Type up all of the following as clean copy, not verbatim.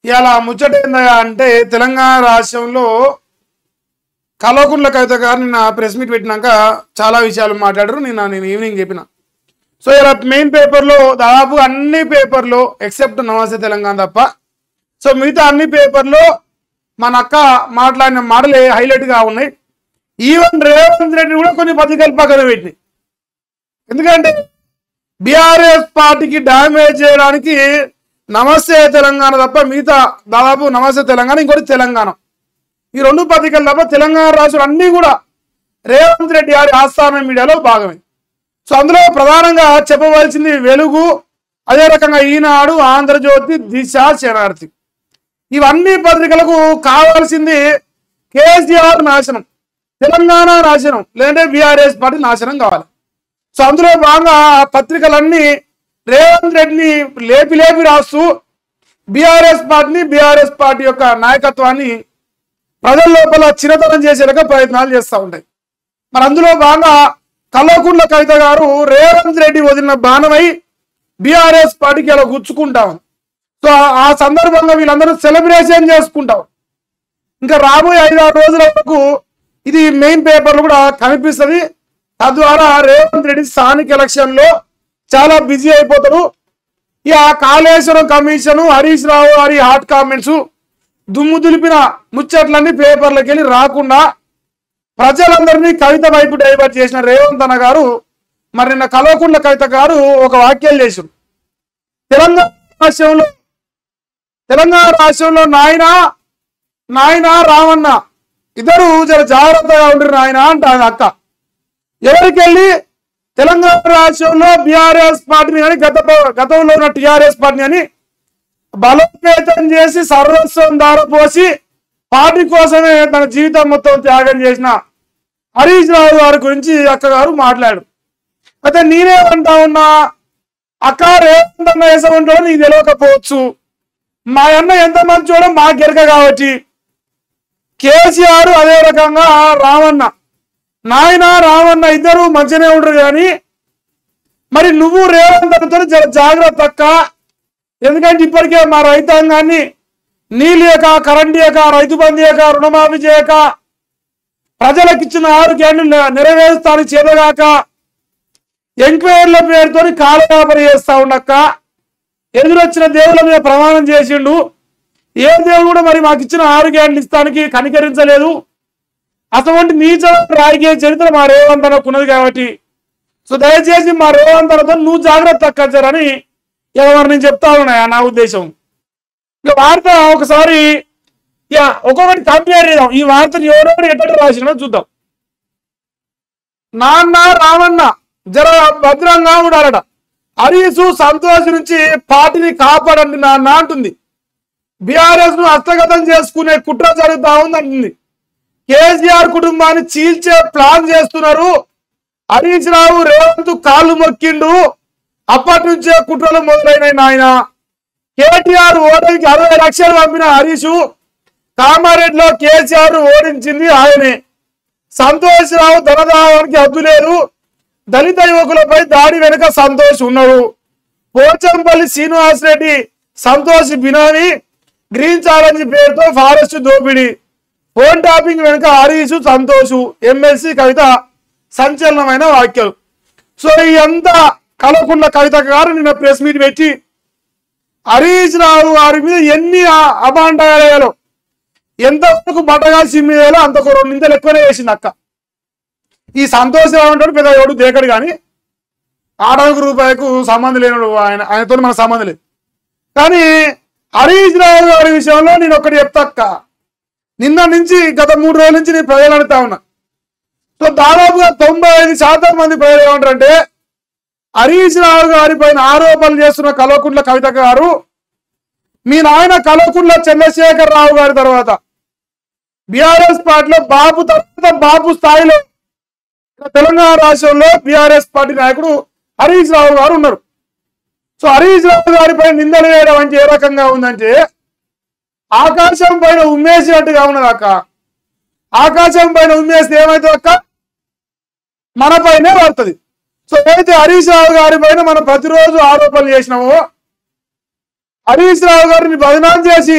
ఇలా ముచ్చట ఏందయ్యా అంటే తెలంగాణ రాష్ట్రంలో కల్వకుంట్ల కవిత గారు నిన్న ప్రెస్ మీట్ పెట్టినాక చాలా విషయాలు మాట్లాడారు. నేను ఈవినింగ్ చెప్పిన. సో ఇలా మెయిన్ పేపర్లో దాదాపు అన్ని పేపర్లో ఎక్సెప్ట్ నమస్తే తెలంగాణ తప్ప సో మిగతా అన్ని పేపర్లో మన అక్క మాట్లాడిన మాటలే హైలైట్గా ఉన్నాయి. ఈవెన్ రేవంత్ రెడ్డి కూడా కొన్ని పత్రికలు పక్కన పెట్టినాయి. ఎందుకంటే బీఆర్ఎస్ పార్టీకి డ్యామేజ్ చేయడానికి నమస్తే తెలంగాణ తప్ప మిగతా దాదాపు నమస్తే తెలంగాణ ఇంకోటి తెలంగాణ ఈ రెండు పత్రికలు తప్ప తెలంగాణ రాష్ట్రాలు అన్నీ కూడా రేవంత్ రెడ్డి గారి ఆస్థాన మీడియాలో భాగమే. సో అందులో ప్రధానంగా చెప్పవలసింది వెలుగు, అదే రకంగా ఈనాడు, ఆంధ్రజ్యోతి, దిశ, శరణార్థి. ఇవన్నీ పత్రికలకు కావాల్సింది కేసీఆర్ నాశనం, తెలంగాణ నాశనం, లేదంటే బీఆర్ఎస్ పార్టీ నాశనం కావాలి. సో అందులో భాగంగా ఆ పత్రికలన్నీ రేవంత్ రెడ్డిని లేపి లేపి రాస్తూ బీఆర్ఎస్ పార్టీ యొక్క నాయకత్వాన్ని ప్రజల లోపల చిరతనం చేసేలాగా ప్రయత్నాలు చేస్తూ ఉంటాయి. మరి అందులో భాగంగా కల్వకుంట్ల కవిత గారు రేవంత్ రెడ్డి వదిలిన బాణమై బీఆర్ఎస్ పార్టీకి అలా గుచ్చుకుంటాం. సో ఆ సందర్భంగా వీళ్ళందరూ సెలబ్రేషన్ చేసుకుంటాం. ఇంకా రాబోయే 5-6 రోజుల వరకు ఇది మెయిన్ పేపర్లు కూడా కనిపిస్తుంది. తద్వారా రేవంత్ రెడ్డి స్థానిక ఎలక్షన్లో చాలా బిజీ అయిపోతారు. ఇక కాళేశ్వరం కమిషన్, హరీష్ రావు గారి హాట్ కామెంట్స్, దుమ్ము దులిపిన ముచ్చట్లన్నీ పేపర్లకు వెళ్ళి రాకుండా ప్రజలందరినీ కవిత వైపు డైవర్ట్ చేసిన రేవంత్ అన్న గారు మరి నిన్న కల్వకుంట్ల కవిత గారు ఒక వాక్యాలు చేశారు. తెలంగాణ రాష్ట్రంలో నాయన రామన్న ఇద్దరు జర జాగ్రత్తగా ఉండరు నాయన అంటారు అక్క. ఎవరికెళ్ళి తెలంగాణ రాష్ట్రంలో బీఆర్ఎస్ పార్టీని కానీ గతంలో ఉన్న టీఆర్ఎస్ పార్టీని అని బలోపేతం చేసి సర్వస్వం దారపోసి పార్టీ కోసమే తన జీవితం మొత్తం త్యాగం చేసిన హరీష్ రావు గారి గురించి అక్క గారు మాట్లాడు. అయితే నేనేమంటా ఉన్నా, అక్క రేవంత్ అన్న వేసమంటాడో నీకు తెలియకపోవచ్చు, మా అన్న ఎంత మంచోడో మాకు ఎరక కాబట్టి కేసీఆర్ అదే రకంగా రామన్న ఇద్దరు మంచిగానే ఉండరు. కానీ మరి నువ్వు రేవంత్ అన్నతో జాగ్రత్త అక్క. ఎందుకంటే ఇప్పటికే మా రైతాంగాన్ని నీళ్ళు ఇయ్యక, కరెంట్ ఇయ్యక, రైతు బంధు ఇయ్యక, రుణమాఫీ చేయక, ప్రజలకు ఇచ్చిన 6 గ్యారెంటీలు నెరవేరుస్తానికి చేతగాక ఎంక్వైరీల పేరుతో కాలయాపన చేస్తా ఉండక్క. ఎదురొచ్చిన దేవుళ్ళ మీద ప్రమాణం చేసిండు. ఏ దేవుడు కూడా మరి మాకు ఇచ్చిన 6 గ్యారెంటీలు ఇస్తానికి కనికరించలేదు. అటువంటి నీచ రాజకీయ చరిత్ర మా రేవంత్ అన్నకు ఉన్నది కాబట్టి సో దయచేసి మా రేవంత్ అన్నతో నువ్వు జాగ్రత్త అక్కచ్చారని ఎవరు నేను చెప్తా ఉన్నాయా నా ఉద్దేశం. ఇక వార్త ఒకసారి ఒక్కొక్కటి కంపేర్ చేద్దాం. ఈ వార్తను ఎవరెవరు ఎట్లా రాసినా చూద్దాం. నాన్న రామన్న జర భద్రంగా ఉండాలట. హరీషు సంతోష్ నుంచి పార్టీని కాపాడండి నాన్న అంటుంది. బీఆర్ఎస్ ను హస్తగతం చేసుకునే కుట్ర జరుగుతా ఉంది అంటుంది. కేసీఆర్ కుటుంబాన్ని చీల్చే ప్లాన్ చేస్తున్నారు. హరీష్ రావు రేవంత్ కాళ్ళు మొక్కిండు. అప్పటి నుంచే కుట్రలు మొదలైనాయి నాయన. కేటీఆర్ ఓటమికి 60 లక్షలు పంపిన హరీష్, కామారెడ్డిలో కేసీఆర్ ఓడించింది ఆయనే. సంతోష్ రావు ధనదాహానికి హద్దు లేదు. దళిత యువకులపై దాడి వెనుక సంతోష్ ఉన్నాడు. పోచంపల్లి శ్రీనివాస్ రెడ్డి సంతోష్ బినామీ, గ్రీన్ ఛాలెంజ్ పేరుతో ఫారెస్ట్ దోపిడీ, ఫోన్ టాపింగ్ వెనుక హరీష్, సంతోష్, ఎమ్మెల్సీ కవిత సంచలనమైన వాక్యాలు. సో ఇదంతా కల్వకుంట్ల కవిత గారు నిన్న ప్రెస్ మీట్ పెట్టి హరీష్ రావు గారి మీద ఎన్ని అభాండాలు ఎంతవరకు బట్టగా సిమ్మేయాలో అంతకు 2 నిందలు ఎక్కువనే వేసింది అక్క. ఈ సంతోష్ రావు అంటాడు పెద్ద ఎవడు దేకడు, కానీ ₹1 సంబంధం లేనుడు, ఆయనతో మనకు సంబంధం లేదు. కానీ హరీష్ రావు గారి విషయంలో నేను ఒకటి చెప్తా అక్క. నిన్న నుంచి గత 3 రోజుల నుంచి నేను ప్రజలు అడుగుతా ఉన్నా. సో దాదాపుగా 95% మంది ప్రజలు ఏమంటారంటే హరీష్ రావు గారి పైన ఆరోపణలు చేస్తున్న కల్వకుంట్ల కవిత గారు మీ నాయన కల్వకుంట్ల చంద్రశేఖర్ రావు గారి తర్వాత బీఆర్ఎస్ పార్టీలో బాబు తర్వాత బాబు స్థాయిలో తెలంగాణ రాష్ట్రంలో బీఆర్ఎస్ పార్టీ నాయకుడు హరీష్ రావు గారు ఉన్నారు. సో హరీష్ రావు గారి పైన నిందలు వేయడం అంటే ఏ రకంగా ఉందంటే ఆకాశం పైన ఉమ్మేసినట్టుగా ఉన్నది అక్క. ఆకాశం పైన ఉమ్మేస్తే ఏమవుతుంది అక్క? మన పైనే పడుతుంది. సో ఏదైతే హరీష్ రావు గారి పైన మనం ప్రతిరోజు ఆరోపణలు చేసినామో, హరీష్ రావు గారిని బదనాం చేసి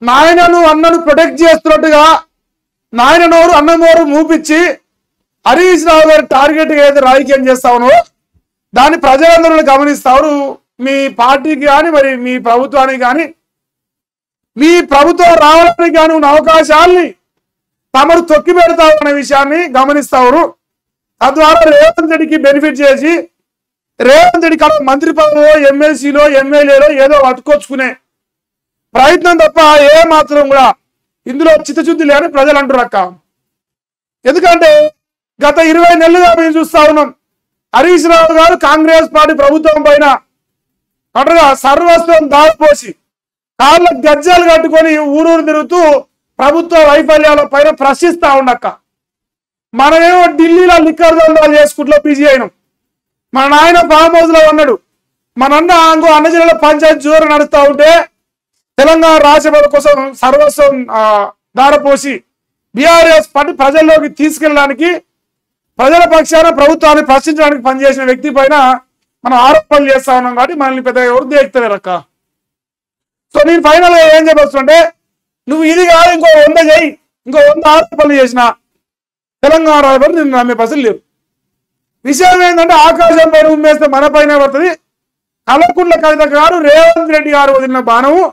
నాయనను అన్నను ప్రొటెక్ట్ చేస్తున్నట్టుగా నాయన నోరు అన్న నోరు మూపించి హరీష్ రావు గారి టార్గెట్ ఏదైతే రాజకీయం చేస్తావునో దాన్ని ప్రజలందరూ గమనిస్తారు. మీ పార్టీకి కానీ మరి మీ ప్రభుత్వానికి కానీ మీ ప్రభుత్వం రావడానికి కానీ ఉన్న అవకాశాలని తమరు తొక్కి పెడతావు అనే విషయాన్ని గమనిస్తారు. తద్వారా రేవంత్ రెడ్డికి బెనిఫిట్ చేసి రేవంత్ రెడ్డి కాదు మంత్రి పదవిలో ఎమ్మెల్సీలో ఎమ్మెల్యేలో ఏదో పట్టుకొచ్చుకునే ప్రయత్నం తప్ప ఏ మాత్రం కూడా ఇందులో చిత్తశుద్ధి లేని ప్రజలు అంటారు అక్క. ఎందుకంటే గత 20 నెలలుగా మేము చూస్తా ఉన్నాం హరీష్ రావు గారు కాంగ్రెస్ పార్టీ ప్రభుత్వం పైన అంటగా సర్వస్వం దారిపోసి కాళ్ళ గజ్జాలు కట్టుకొని ఊరూరు తిరుగుతూ ప్రభుత్వ వైఫల్యాల పైన ప్రశ్నిస్తా ఉండక్క. మనమేమో ఢిల్లీలో లిక్కర్ దందాలు చేసుకుంటూ బిజీ అయినాం. మన నాయన ఫామ్ హౌస్ లో ఉన్నాడు. మన అన్న జిల్లాలో పంచాయతీ జోరు నడుస్తూ ఉంటే తెలంగాణ రాష్ట్ర కోసం సర్వస్వం దారపోసి బీఆర్ఎస్ పార్టీ ప్రజల్లోకి తీసుకెళ్ళడానికి ప్రజల పక్షాన ప్రభుత్వాన్ని ప్రశ్నించడానికి పనిచేసిన వ్యక్తి పైన మనం ఆరోపణలు చేస్తా ఉన్నాం. కాబట్టి మనల్ని పెద్ద ఎవరు దేక్తలేరు అక్క. సో నేను ఫైనల్ గా ఏం చెప్పొస్తుంటే నువ్వు ఇది కాదు ఇంకో 100 చేయి, ఇంకో 100 ఆరోపణలు చేసిన తెలంగాణ రాష్ట్రం నేను నమ్మే పసలు లేవు. విషయం ఏంటంటే ఆకాశం పైన ఉమ్మేస్తే మన పైన పడుతుంది. కల్వకుంట్ల కవిత గారు రేవంత్ రెడ్డి గారు వదిలిన బాణము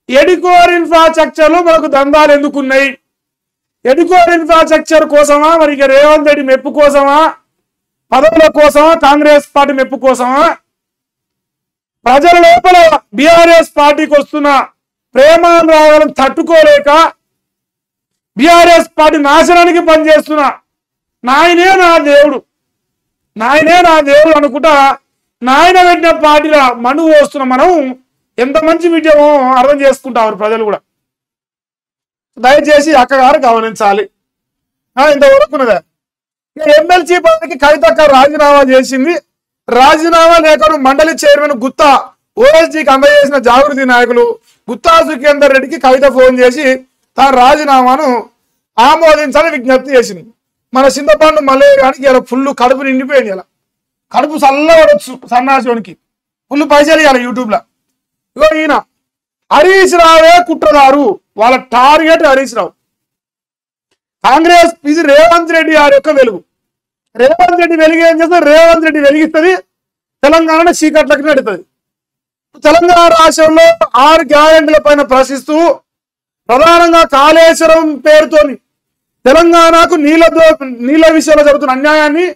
ఎడికోర్ ఇన్ఫ్రాస్ట్రక్చర్ లో మనకు దందాలు ఎందుకున్నాయి, ఎడికోర్ ఇన్ఫ్రాస్ట్రక్చర్ కోసమా మరి ఇక రేవంత్ రెడ్డి మెప్పు కోసమా పదవుల కోసమా కాంగ్రెస్ పార్టీ మెప్పు కోసమా ప్రజల లోపల బీఆర్ఎస్ పార్టీకి వస్తున్న ప్రేమానురాగాలను తట్టుకోలేక బీఆర్ఎస్ పార్టీ నాశనానికి పనిచేస్తున్న నాయనే నా దేవుడు అనుకుంటా నాయన పెట్టిన పార్టీల మనువు వస్తున్న మనం ఎంత మంచి విజయమో అర్థం చేసుకుంటారు ప్రజలు కూడా. దయచేసి అక్కగారు గమనించాలి. ఇంతవరకున్నదే ఎమ్మెల్సీ పదవికి కవితక్క రాజీనామా చేసింది. రాజీనామా లేఖను మండలి చైర్మన్ గుత్తా ఓఎస్డీకి అందజేసిన జాగృతి నాయకులు గుత్తా సుఖేందర్ రెడ్డికి కవిత ఫోన్ చేసి తన రాజీనామాను ఆమోదించాలని విజ్ఞప్తి చేసింది. మన చింతపండు మల్లయ్య గారికి ఇలా ఫుల్ కడుపు నిండిపోయింది. ఇలా కడుపు చల్లబడొచ్చు సన్నాసికి ఫుల్ పైసలు ఇవ్వాలి యూట్యూబ్ లో. ఇగో ఈయన హరీష్ రావే కుట్రదారు, వాళ్ళ టార్గెట్ హరీష్ రావు. కాంగ్రెస్ ఇది రేవంత్ రెడ్డి గారి యొక్క వెలుగు. రేవంత్ రెడ్డి వెలుగు ఏం చేస్తే రేవంత్ రెడ్డి వెలిగిస్తుంది, తెలంగాణ చీకట్లకి నడుతుంది. తెలంగాణ రాష్ట్రంలో 6 గ్యారెంటీల పైన ప్రశ్నిస్తూ ప్రధానంగా కాళేశ్వరం పేరుతోని తెలంగాణకు నీళ్ల విషయంలో జరుగుతున్న అన్యాయాన్ని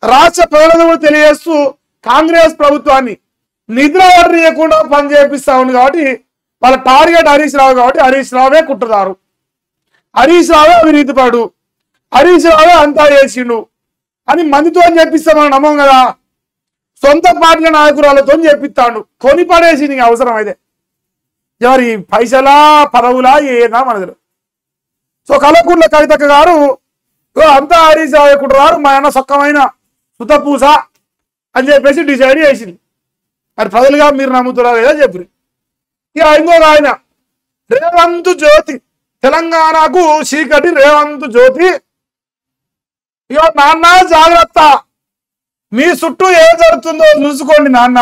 రాష్ట్ర ప్రజలకు తెలియజేస్తూ కాంగ్రెస్ ప్రభుత్వాన్ని నిద్ర పడనీయకుండా పని చేపిస్తా ఉంది. కాబట్టి వాళ్ళ టార్గెట్ హరీష్ రావు. కాబట్టి హరీష్ రావే కుట్రదారు, హరీష్ రావే అవినీతిపడు, హరీష్ రావే అంతా చేసిండు అని మందితో చెప్పిస్తామని నమ్మం కదా. సొంత పార్టీల నాయకురాలతో చెప్పిస్తాడు, కొని పడేసి నీకు అవసరం అయితే ఎవరి పైసలా పదవులా ఏదా మనది. సో కల్వకుంట్ల కవితక్క గారు అంతా హరీష్ రావే కుట్రదారు, మా అన్న సొక్కమైన సుతపూస అని చెప్పేసి డిసైడ్ చేసింది. మరి ప్రజలుగా మీరు నమ్ముతారా లేదా చెప్పు. ఇక ఇంకొక ఆయన రేవంత్ జ్యోతి, తెలంగాణకు చీకటి రేవంత్ జ్యోతి. ఇక నాన్న జాగ్రత్త, మీ చుట్టూ ఏం జరుగుతుందో చూసుకోండి నాన్న,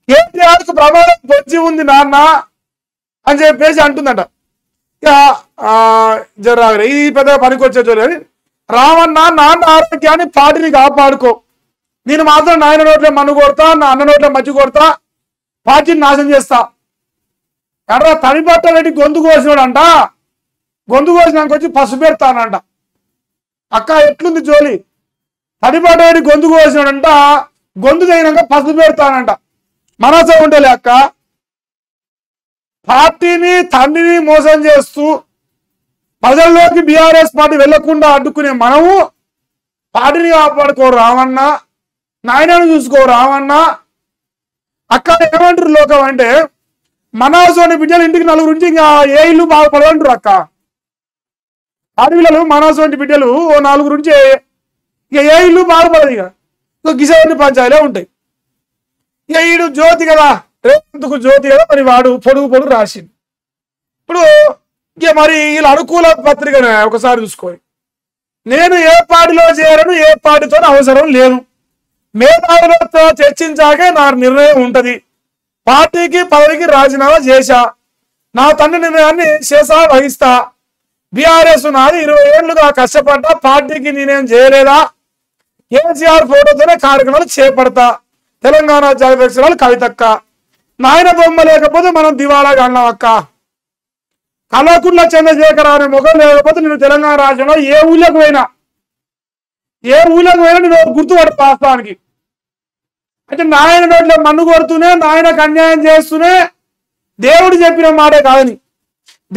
కేటీఆర్కు ప్రమాదం పొంచి ఉంది నాన్న అని చెప్పేసి అంటుందట. ఇక జరాగరే ఈ పెద్ద పనికొచ్చే చూడని రావన్న నాన్న ఆరోగ్యాన్ని పార్టీని కాపాడుకో, నేను మాత్రం నాయన నోట్లే మన్ను కొడతా, నా అన్న నోట్లే మధ్య కొడతా, పార్టీని నాశనం చేస్తా. ఎర్ర తడిపట్ట రెడ్డి గొంతు కోసినాడంట, గొంతు కోసినాక వచ్చి పసుపు పెడతానంట. అక్క ఎట్లుంది జోలి, తడిపట్ట రెడ్డి గొంతు కోసినాడంట, గొంతు తగినాక పసుపు పెడతానంట. మనసే ఉండలే అక్క. పార్టీని తండ్రిని మోసం చేస్తూ ప్రజల్లోకి బీఆర్ఎస్ పార్టీ వెళ్లకుండా అడ్డుకునే మనము పార్టీని కాపాడుకో రావన్న, నాయనను చూసుకో రావన్న. అక్కడ ఏమంటారు లోకం అంటే మనోజోని బిడ్డలు ఇంటికి 4 నుంచి ఇంకా ఏ ఇల్లు బాగుపడదంటారు అక్క. ఆడపిల్లలు మనోజోని బిడ్డలు ఓ 4 నుంచి ఇక ఏ ఇల్లు బాగుపడదు. ఇక గిసవన్ని పంచాయలే ఉంటాయి. ఇక ఈడు జ్యోతి కదా, రేవంత్కు జ్యోతి కదా, మరి వాడు పొడుగు రాసింది. ఇప్పుడు ఇక మరి వీళ్ళు అనుకూల పత్రిక ఒకసారి చూసుకోవాలి. నేను ఏ పార్టీలో చేరను, ఏ పార్టీతో అవసరం లేదు, మేధావులతో చర్చించాకే నా నిర్ణయం ఉంటది, పార్టీకి పదవికి రాజీనామా చేశా, నా తండ్రి నిర్ణయాన్ని చేసా వహిస్తా. బీఆర్ఎస్ నాది 20 ఏళ్లుగా కష్టపడ్డా, పార్టీకి నేనేం చేయలేదా? కేసీఆర్ ఫోటోతోనే కార్యక్రమాలు చేపడతా. తెలంగాణ జాతీయ అధ్యక్షురాలు కవితక్క. నాయన బొమ్మ లేకపోతే మనం దివాళాగా అన్నాం అక్క. కల్వకుంట్ల చంద్రశేఖర్ అనే ముఖం లేకపోతే నేను తెలంగాణ రాష్ట్రంలో ఏ ఊళ్ళకు పోయినా నేను గుర్తుపడతా వాస్తవానికి. అంటే నాయన నోట్లో మన్ను కొడుతూనే, నాయనకు అన్యాయం చేస్తూనే దేవుడు చెప్పిన మాటే కాదని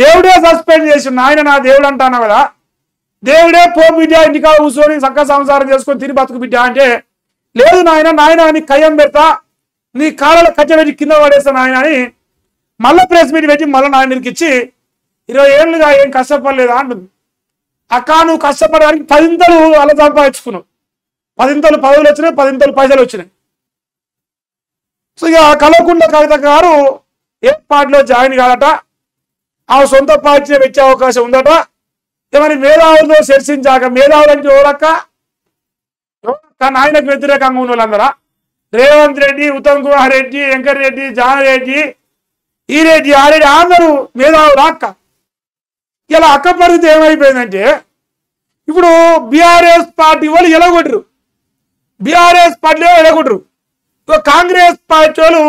దేవుడే సస్పెండ్ చేసి, నాయన నా దేవుడు అంటాను కదా, దేవుడే పో బిడ్డ ఇంటికా కూర్చొని చక్క సంసారం చేసుకొని తిని బతుకు బిడ్డ అంటే, లేదు నాయన నీ కయ్యం పెడతా, నీ కాళ్ళ కచ్చబెట్టి కింద పడేస్తా నాయన అని మళ్ళీ ప్రెస్ మీట్ పెట్టి మళ్ళీ నాయనకి ఇచ్చి 20 ఏళ్ళుగా ఏం కష్టపడలేదా అంటుంది. అక్క నువ్వు కష్టపడడానికి 10 అలా సంపాదించుకున్నావు. 10 పదవులు వచ్చినాయి, 10 పైసలు వచ్చినాయి. సో ఇక కల్వకుంట్ల కవిత గారు ఏ పార్టీలో జాయిన్ కాదట, ఆ సొంత పార్టీని పెట్టే అవకాశం ఉందట. ఏమని మేధావులతో చర్చించాక, మేధావులు అంటే ఎవరక్క? నాయనకు వ్యతిరేకంగా ఉన్న వాళ్ళందరా? రేవంత్ రెడ్డి, ఉత్తమ్ కుమార్ రెడ్డి, వెంకట్ రెడ్డి, జానరెడ్డి, ఈ రెడ్డి, ఆ రెడ్డి అందరూ మేధావులు అక్క. ఇలా అక్క పరిస్థితి ఏమైపోయిందంటే, ఇప్పుడు బీఆర్ఎస్ పార్టీ వాళ్ళు ఎలగొట్టరు, బీఆర్ఎస్ పార్టీలో ఎలగొట్టరు. కాంగ్రెస్ పార్టీ వాళ్ళు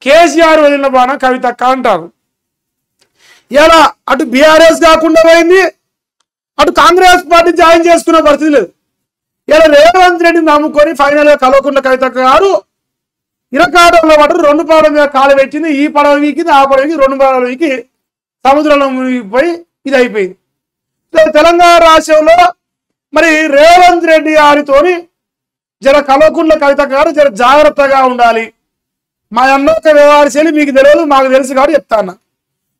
కేసీఆర్ వదిలిన బాణం కవితక్క అంటారు. ఇలా అటు బీఆర్ఎస్ కాకుండా పోయింది, అటు కాంగ్రెస్ పార్టీ జాయిన్ చేసుకునే పరిస్థితి లేదు. ఇలా రేవంత్ రెడ్డిని నమ్ముకొని ఫైనల్ గా కల్వకుంట్ల కవితక్క గారు ఇరకాటంలో పడ్డారు. 2 పడవల మీద కాలు పెట్టింది, ఈ పడవ వీకింది, ఆ పడవకి 2 పడవల వీకి సముద్రంలో మునిగిపోయి ఇది అయిపోయింది. తెలంగాణ రాష్ట్రంలో మరి రేవంత్ రెడ్డి గారితోని జర కల్వకుంట్ల కవితక్క గారు జర జాగ్రత్తగా ఉండాలి. మా అన్నొక్క వ్యవహారశైలి మీకు తెలియదు, మాకు తెలుసు కాబట్టి చెప్తాను.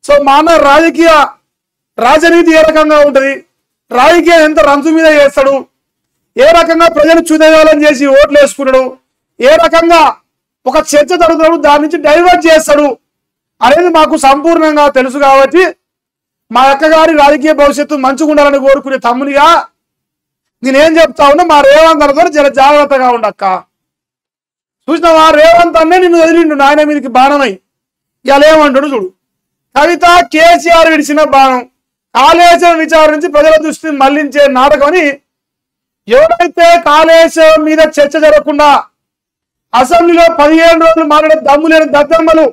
సో మా అన్న రాజనీతి ఏ రకంగా ఉంటుంది, రాజకీయం ఎంత రంజు మీద చేస్తాడు, ఏ రకంగా ప్రజలు చుదయాలని చేసి ఓట్లు వేసుకున్నాడు, ఏ రకంగా ఒక చర్చ జరుగుతున్నాడు దాని నుంచి డైవర్ట్ చేస్తాడు అనేది మాకు సంపూర్ణంగా తెలుసు. కాబట్టి మా అక్కగారి రాజకీయ భవిష్యత్తు మంచిగా ఉండాలని కోరుకునే తమ్మునిగా నేనేం చెప్తా ఉన్నా, మా రేవంత్ అన్నతో జర జాగ్రత్తగా ఉండక్క. చూసినావా, రేవంత్ అన్నే నిన్ను వదిలిండు నాయన మీదకి బాణమై. ఇలా ఏమంటాడు చూడు, కవిత కేసీఆర్ విడిచిన బాణం, కాళేశ్వరం విచారణ నుంచి ప్రజల దృష్టిని మళ్లించే నాటకం అని ఎవరైతే కాళేశ్వరం మీద చర్చ జరగకుండా అసెంబ్లీలో 15 రోజులు మాట్లాడే దమ్ము లేని దద్దమ్మలు,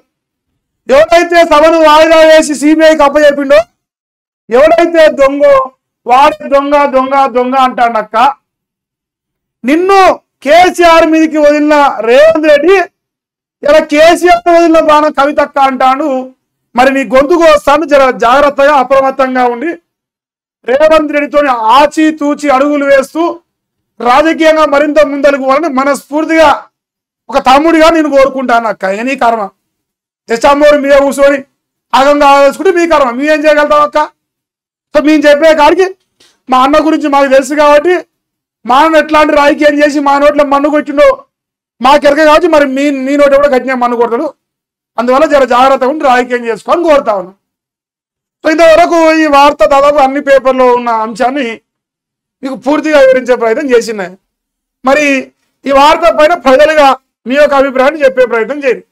ఎవరైతే సభను వాయిదా వేసి సిబిఐకి అప్పచెప్పిండో, ఎవడైతే దొంగో వాడి దొంగ దొంగ దొంగ అంటాడక్క. నిన్ను కేసీఆర్ మీదకి వదిలిన రేవంత్ రెడ్డి ఇలా కేసీఆర్ వదిలిన బాణం కవితక్క అంటాడు. మరి నీ గొంతుకు వస్తాను, జర జాగ్రత్తగా అప్రమత్తంగా ఉండి రేవంత్ రెడ్డితో ఆచి తూచి అడుగులు వేస్తూ రాజకీయంగా మరింత ముందరకు పోవాలని మనస్ఫూర్తిగా ఒక తమ్ముడిగా నేను కోరుకుంటాను అక్క. నీ కర్మ, జస్టామోరు మీద కూర్చొని ఆగంగా ఆలోచుకుంటే మీ కర్మ, మేమేం చేయగలుగుతాం అక్క. సో మేము చెప్పే కాడికి మా అన్న గురించి మాకు తెలుసు కాబట్టి, మా అన్న ఎట్లాంటి రాజకీయం చేసి మా నోట్లో మన్ను కొట్టిండో మాకెరక కాబట్టి మరి మీ నోటి కూడా గట్టిగా మన్ను కొడతాడు. అందువల్ల జర జాగ్రత్తగా ఉండి రాజకీయం చేసుకోవాలని కోరుతా ఉన్నాను. సో ఇంతవరకు ఈ వార్త దాదాపు అన్ని పేపర్లో ఉన్న అంశాన్ని మీకు పూర్తిగా వివరించే ప్రయత్నం చేసినాయి. మరి ఈ వార్త పైన ప్రజలుగా మీ యొక్క అభిప్రాయాన్ని చెప్పే ప్రయత్నం చేయండి.